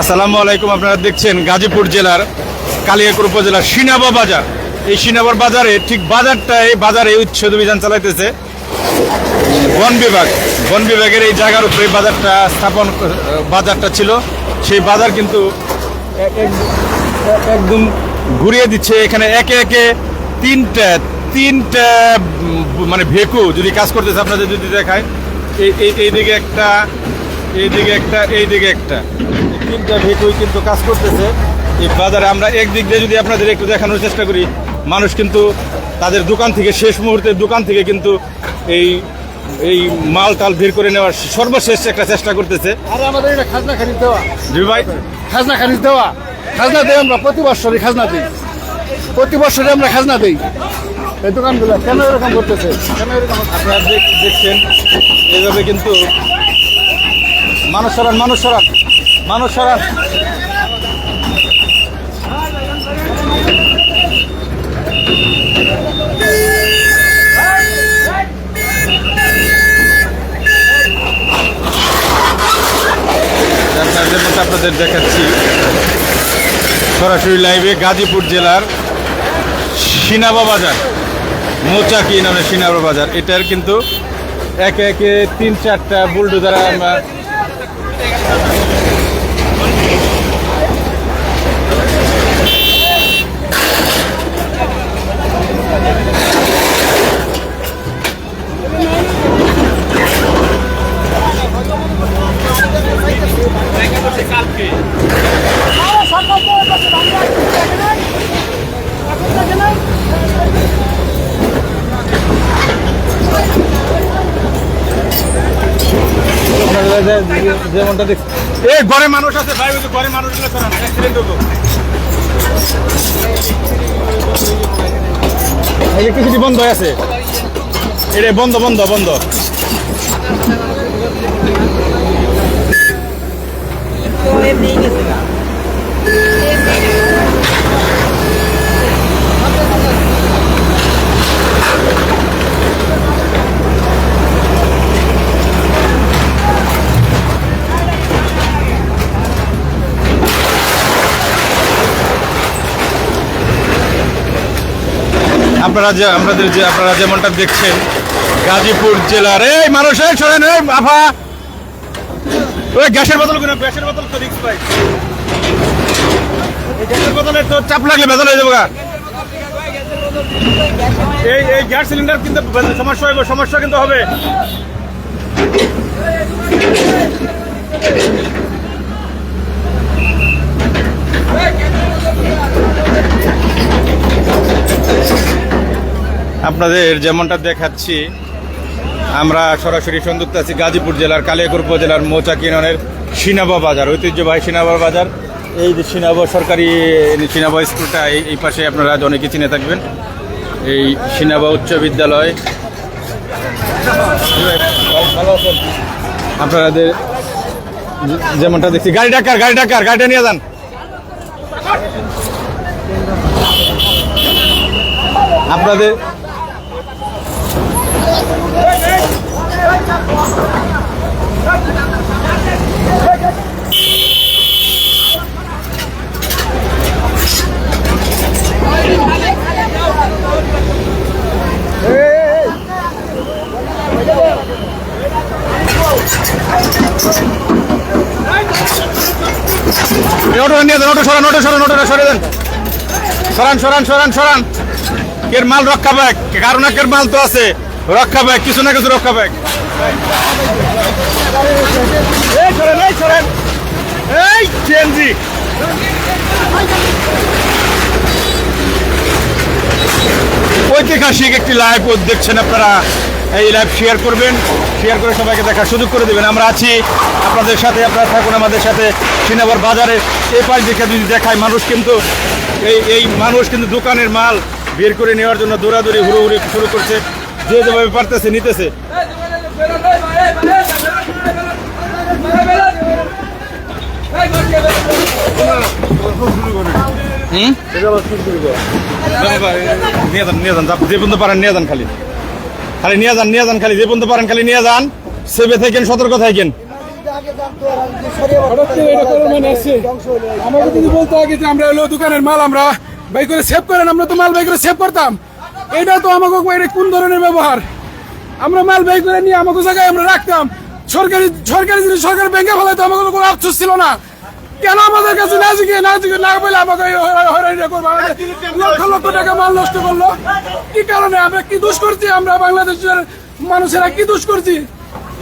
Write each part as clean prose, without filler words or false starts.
আসসালামু আলাইকুম। আপনারা দেখছেন গাজীপুর জেলার কালিয়াকৈর উপজেলার সিনাবা বাজার। এই সিনাবার বাজারে ঠিক বাজারে উচ্ছেদ অভিযান চালাইতেছে বন বিভাগের এই জায়গার উপরে বাজারটা ছিল। সেই বাজার কিন্তু একদম ঘুরিয়ে দিচ্ছে। এখানে একে একে তিনটা মানে ভেকু যদি কাজ করতেছে, আপনাদের যদি দেখায়, এইদিকে একটা, এইদিকে একটা, তিনটা ভেকুই কিন্তু কাজ করতেছে এই বাজারে। আমরা একদিক দিয়ে যদি আপনাদের একটু দেখানোর চেষ্টা করি, মানুষ কিন্তু তাদের দোকান থেকে শেষ মুহূর্তের দোকান থেকে কিন্তু এই মাল টাল বের করে নেওয়ার সর্বশেষ একটা চেষ্টা করতেছে। আর আমাদের এটা খাজনা খারিজ দেওয়া, জি ভাই, খাজনা খারিজ দেওয়া, খাজনা দেই আমরা প্রতি বছরই খাজনা দিই, প্রতি বছরে আমরা খাজনা দিই। এই দোকানগুলো কেন এরকম করতেছে? কেন এরকম? আপনারা দেখছেন এইভাবে কিন্তু মানুষ সরান। আপনাদের দেখাচ্ছি সরাসরি লাইভে গাজীপুর জেলার সিনাবা বাজার, মৌচাকি নামে সিনাবা বাজার। এটার কিন্তু একে একে 3-4টা বুলডোজার আমরা যেমনটা দেখ, এই ঘরে মানুষ আছে ভাই, ঘরে মানুষগুলো সরান, অ্যাক্সিডেন্ট হতো। ইলেকট্রিসিটি বন্ধ হয়ে আছে, এটা বন্ধ। আপনারা যেমনটা দেখছেন গাজীপুর জেলার এই মানুষ, এই শোনেন, এই আফা, ওই গ্যাসের বোতল তো রিস্ক পাই, গ্যাসের বোতলে তো চাপ লাগলে বেতন হয়ে যাবো। এই গ্যাস সিলিন্ডার কিন্তু সমস্যা কিন্তু হবে। আপনাদের যেমনটা দেখাচ্ছি, আমরা সরাসরি সংযুক্ত আছি গাজীপুর জেলার কালিয়াকৈর উপজেলার মৌচাকি ইউনিয়নের সিনাবা বাজার, ঐতিহ্যবাহী সিনাবা বাজার। এই যে সিনাবা সরকারি সিনাবা স্কুলটা এই পাশে, আপনারা অনেকে চিনে থাকবেন, এই সিনাবা উচ্চ বিদ্যালয়। আপনাদের যেমনটা দেখছি, গাড়িটা নিয়ে যান। আপনাদের সরান। এর মাল রক্ষা পাক, কারণ এর মাল তো আছে, রক্ষা পাক, কিছু না কিছু রক্ষা পাক। ঐতিহাসিক একটি লাইভ দেখছেন আপনারা, এই লাইভ শেয়ার করবেন, শেয়ার করে সবাইকে দেখার সুযোগ করে দেবেন। আমরা আছি আপনাদের সাথে, আপনারা থাকুন আমাদের সাথে। সিনাবার বাজারে এই পাশ দিকে যদি দেখায়, মানুষ কিন্তু মানুষ কিন্তু দোকানের মাল বের করে নেওয়ার জন্য দৌড়াদৌড়ি হুড়োহুড়ি শুরু করছে, যে যেভাবে পারতেছে নিতেছে। নিয়ে যান যে পর্যন্ত পারেন, নিয়ে যান, খালি নিয়ে যান, যে পর্যন্ত পারেন খালি নিয়ে যান। সেভে থাকেন, সতর্ক থাকেন। হঠাৎ করে এটা করার মানে আছে? আমাকে যদি বলতে আগে যে আমরা হলো দোকানের মাল আমরা বাই করে সেভ করেন, আমরা তো মাল বাই করে সেভ করতাম। এটা তো আমাকে এটা কোন ধরনের ব্যবহার? আমরা মাল বাই করে নিয়ে আমাকে জায়গায় আমরা রাখতাম, সরকারি জিনিস সরকারি ব্যাংকে ফেলে তো আমাকে কোনো আফসোস ছিল না। কেন আমাদের কাছে না জিজ্ঞে না বলে আমাকে হয়রানি করবো? আমাদের লক্ষ লক্ষ টাকা মাল নষ্ট করলো কি কারণে? আমরা কি দোষ করছি? আমরা বাংলাদেশের মানুষেরা কি দোষ করছি?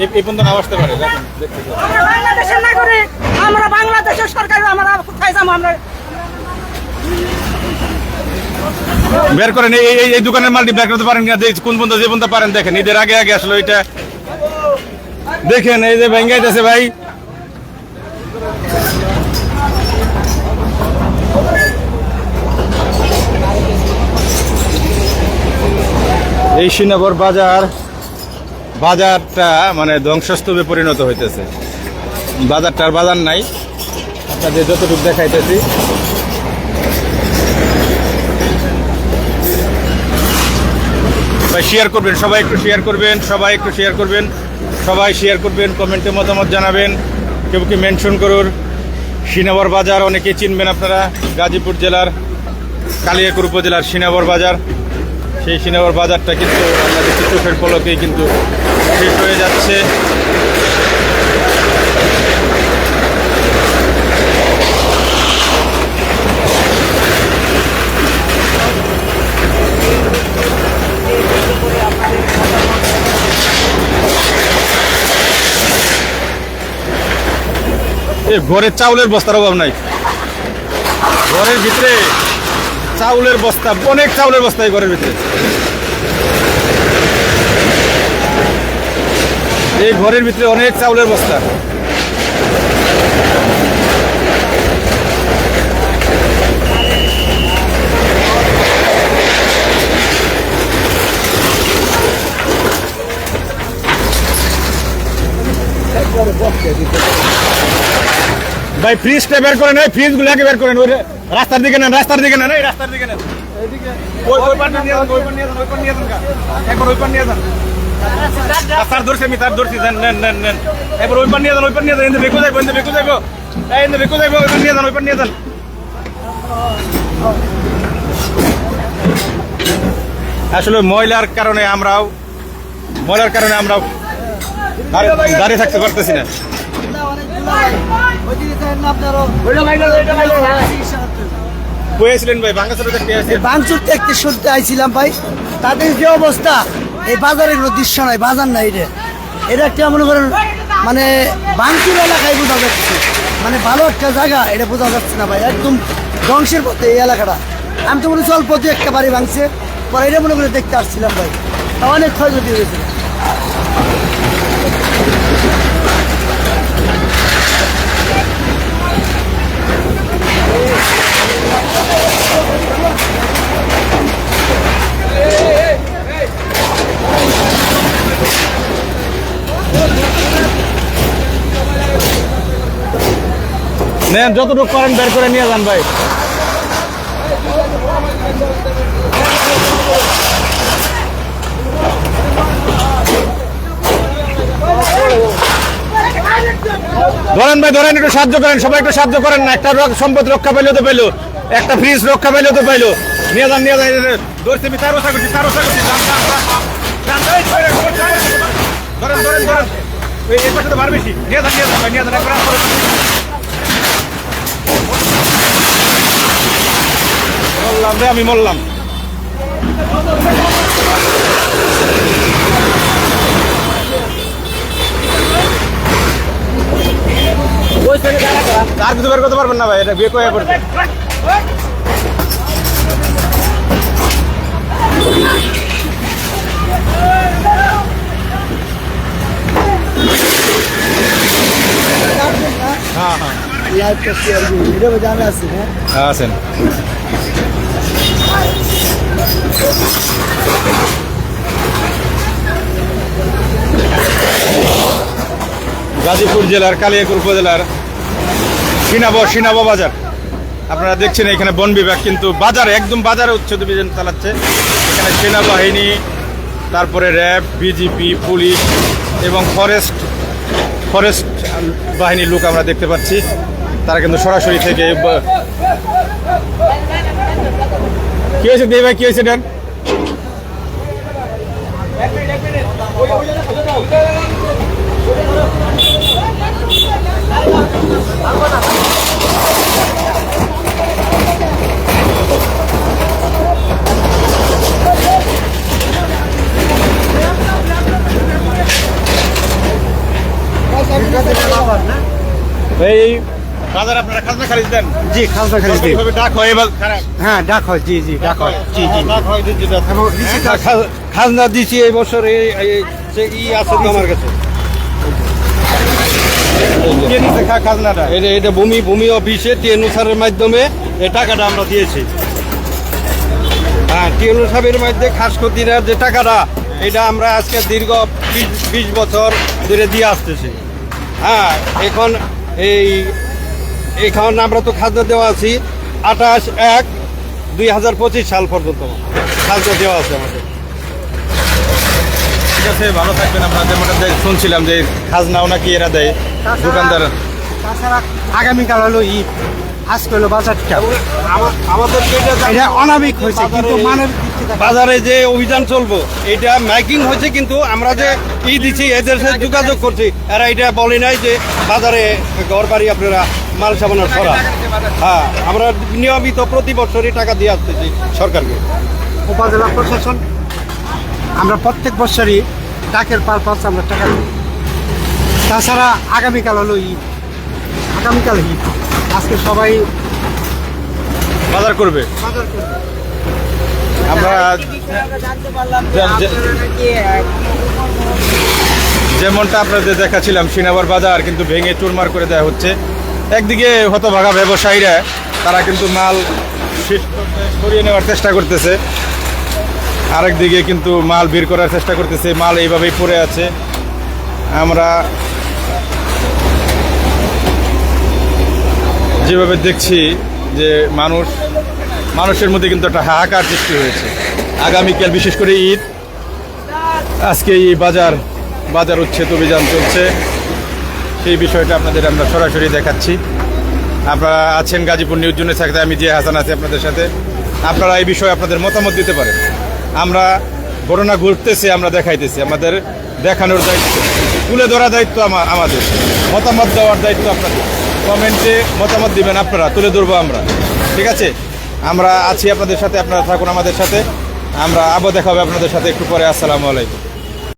এই পর্যন্ত নাও আসতে পারে, দেখেন, দেখতে পারেন। আমরা বাংলাদেশের নাগরিক, আমরা বাংলাদেশের সরকার, আমরা কোথায় যাবো? আমরা বের করেন এই দোকানের মালটি বের করতে পারেন কিনা, কোন পর্যন্ত যে পর্যন্ত পারেন দেখেন। ঈদের আগে আগে আসলে এটা দেখেন, এই যে ভেঙ্গাইতেছে ভাই। এই শ্রীনগর বাজারটা মানে ধ্বংসস্তূপে পরিণত হইতেছে। বাজারটার বাজার নাই, আপনাদের যতটুকু দেখাইতেছি। ভাই শেয়ার করবেন, সবাই একটু শেয়ার করবেন, সবাই শেয়ার করবেন, কমেন্টে মতামত জানাবেন, কেউ কি মেনশন করুন। শ্রীনগর বাজার অনেকেই চিনবেন আপনারা, গাজীপুর জেলার কালিয়াকৈর উপজেলার শ্রীনগর বাজার। সেই শ্রীনগর বাজারটা কিন্তু আমাদের চোখের পলকেই কিন্তু শেষ হয়ে যাচ্ছে। ঘরের চাউলের বস্তার অভাব নাই, ঘরের ভিতরে চাউলের বস্তা, অনেক চাউলের বস্তা এই ঘরের ভিতরে। এই ঘরের ভিতরে অনেক চাউলের বস্তা। ভাই ফ্রিজটা বের করেন, এই ফ্রিজগুলোকে বের করেন। ওই রাস্তার দিকে নেন, রাস্তার দিকে নেন, এই রাস্তার দিকে নেন। ওই পার নিয়ে যান, ওই পার নিয়ে যান, ওই পার নিয়ে যান, একবার ওই পার নিয়ে যান। তার ধরছি আমি, তার ধরছি, নেন নেন নেন নেন, একবার ওই পার নিয়ে যান, ওই পার নিয়ে যান। এনে বেকু যাইবো, এনে বেকু যাইবো, এই এনে বেকু যাইবো, ওই পার নিয়ে যান, ওই পার নিয়ে যান। আসলে ময়লার কারণে আমরাও দাঁড়িয়ে থাকতে পারতেছি না। ভাই ভাঙচুর দেখতে শুনতে আইছিলাম ভাই, তাদের যে অবস্থা, এই বাজারের কোনো দৃশ্য নাই, বাজার নাই। এটা একটা মনে করেন মানে ভাঙচুর এলাকায় বোঝা যাচ্ছে, মানে ভালো একটা জায়গা এটা বোঝা যাচ্ছে না ভাই, একদম ধ্বংসের পথে এই এলাকাটা। আমি তো মনে চল পথে একটা বাড়ি ভাঙছে, পরে এটা মনে করে দেখতে আসছিলাম ভাই, অনেক ক্ষয়ক্ষতি হয়েছে। নেন, যতটুকু করেন বের করে নিয়ে যান ভাই। ধরেন ভাই, ধরেন, একটু সাহায্য করেন, সবাই একটু সাহায্য করেন না। একটা সম্পদ রক্ষা পাইলেও তো পাইলো, একটা ফ্রিজ রক্ষা পাইলেও তো পাইলো। নিয়ে যান, নিয়ে যান। ধরছি আমি, তার রক্ষা করছি, তার রক্ষা করছি। ধরেন ধরেন ধরেন, এই পাশে তো বার বেশি। নিয়ে যান, নিয়ে যান ভাই, নিয়ে যান, একবার মরলাম রে, আমি মরলাম। আর কিছু বের করতে পারবেন না ভাই, এটা বিয়ে করে পড়বে। হ্যাঁ হ্যাঁ, আছেন। গাজীপুর জেলার কালিয়াকৈর উপজেলার সিনাব বাজার। আপনারা দেখছেন এখানে বন বিভাগ কিন্তু বাজারে, একদম বাজারে উচ্ছেদ অভিযান চালাচ্ছে। এখানে সেনাবাহিনী, তারপরে র্যাব, বিজিপি, পুলিশ এবং ফরেস্ট ফরেস্ট বাহিনীর লোক আমরা দেখতে পাচ্ছি, তারা কিন্তু সরাসরি থেকে কি হয়েছে দেই ভাই, কি হয়েছে ড্যান? এই বাজার আপনারা খাজনা খারিজ দেন? জি খাজনা খারিজ দিই। সরকারিভাবে ডাক হয় এবার হ্যাঁ ডাক হয়, জি জি ডাক হয়, জি জি ডাক হয় দিতে খাজনা দিছি এই বছর আছে তো আমার কাছে। কে নিছে খাজনাটা? এটা ভূমি অফিসে টিএনও স্যারের মাধ্যমে এই টাকাটা আমরা দিয়েছি। হ্যাঁ টিএনও সাহেবের মাধ্যমে খাস ক্ষতির যে টাকাটা, এটা আমরা আজকে দীর্ঘ 20 বছর ধরে দিয়ে আসতেছি। হ্যাঁ এখন আমরা তো খাজনা দেওয়া আছি 28/1/2025 সাল পর্যন্ত খাজনা দেওয়া আছে আমাদের। ঠিক আছে, ভালো থাকবেন। আমরা যেমনটা শুনছিলাম যে খাজনাও নাকি এরা দেয় দোকানদার। তাছাড়া আগামীকাল হলো ঈদ, আজকে হলো বাজারটা আমাদের এটা অনাবিক হয়েছে, কিন্তু মানের বাজারে যে অভিযান চলবো এটা মাইকিং হয়েছে, কিন্তু আমরা যে দিচ্ছি এদের সাথে যোগাযোগ করছি, এরা এটা বলে নাই যে বাজারে ঘর বাড়ি আপনারা মাল সামানো সরা। হ্যাঁ আমরা নিয়মিত প্রতি বছরই টাকা দিয়ে আসতেছি সরকারকে। উপজেলা প্রশাসন আমরা প্রত্যেক বছরই ডাকের পারপাস আমরা টাকা দিই। তাছাড়া আগামীকাল হলো ঈদ, আগামীকাল ঈদ, আজকে সবাই বাজার করবে। বাজার করবে। আমরা যেমনটা আপনাদের দেখাচ্ছিলাম, সিনাবার বাজার কিন্তু ভেঙে চুরমার করে দেওয়া হচ্ছে। একদিকে হতভাগা ব্যবসায়ীরা তারা কিন্তু মাল শেষ করতে সরিয়ে নেওয়ার চেষ্টা করতেছে, আরেকদিকে কিন্তু মাল বের করার চেষ্টা করতেছে, মাল এইভাবেই পড়ে আছে। আমরা যেভাবে দেখছি যে মানুষের মধ্যে কিন্তু একটা হাহাকার সৃষ্টি হয়েছে। আগামীকাল বিশেষ করে ঈদ, আজকে এই বাজার উচ্ছেদ অভিযান চলছে, সেই বিষয়টা আপনাদের আমরা সরাসরি দেখাচ্ছি। আপনারা আছেন গাজীপুর নিউজ জুনের সাথে, আমি জিয়া হাসান আছি আপনাদের সাথে। আপনারা এই বিষয়ে আপনাদের মতামত দিতে পারেন। আমরা ঘটনা ঘটতেছে, আমরা দেখাইতেছি, আমাদের দেখানোর দায়িত্ব, তুলে ধরা দায়িত্ব আমাদের, মতামত দেওয়ার দায়িত্ব আপনাদের। কমেন্টে মতামত দিবেন আপনারা, তুলে ধরবো আমরা। ঠিক আছে, আমরা আছি আপনাদের সাথে, আপনারা থাকুন আমাদের সাথে। আমরা আবার দেখা হবে আপনাদের সাথে একটু পরে। আসসালামু আলাইকুম।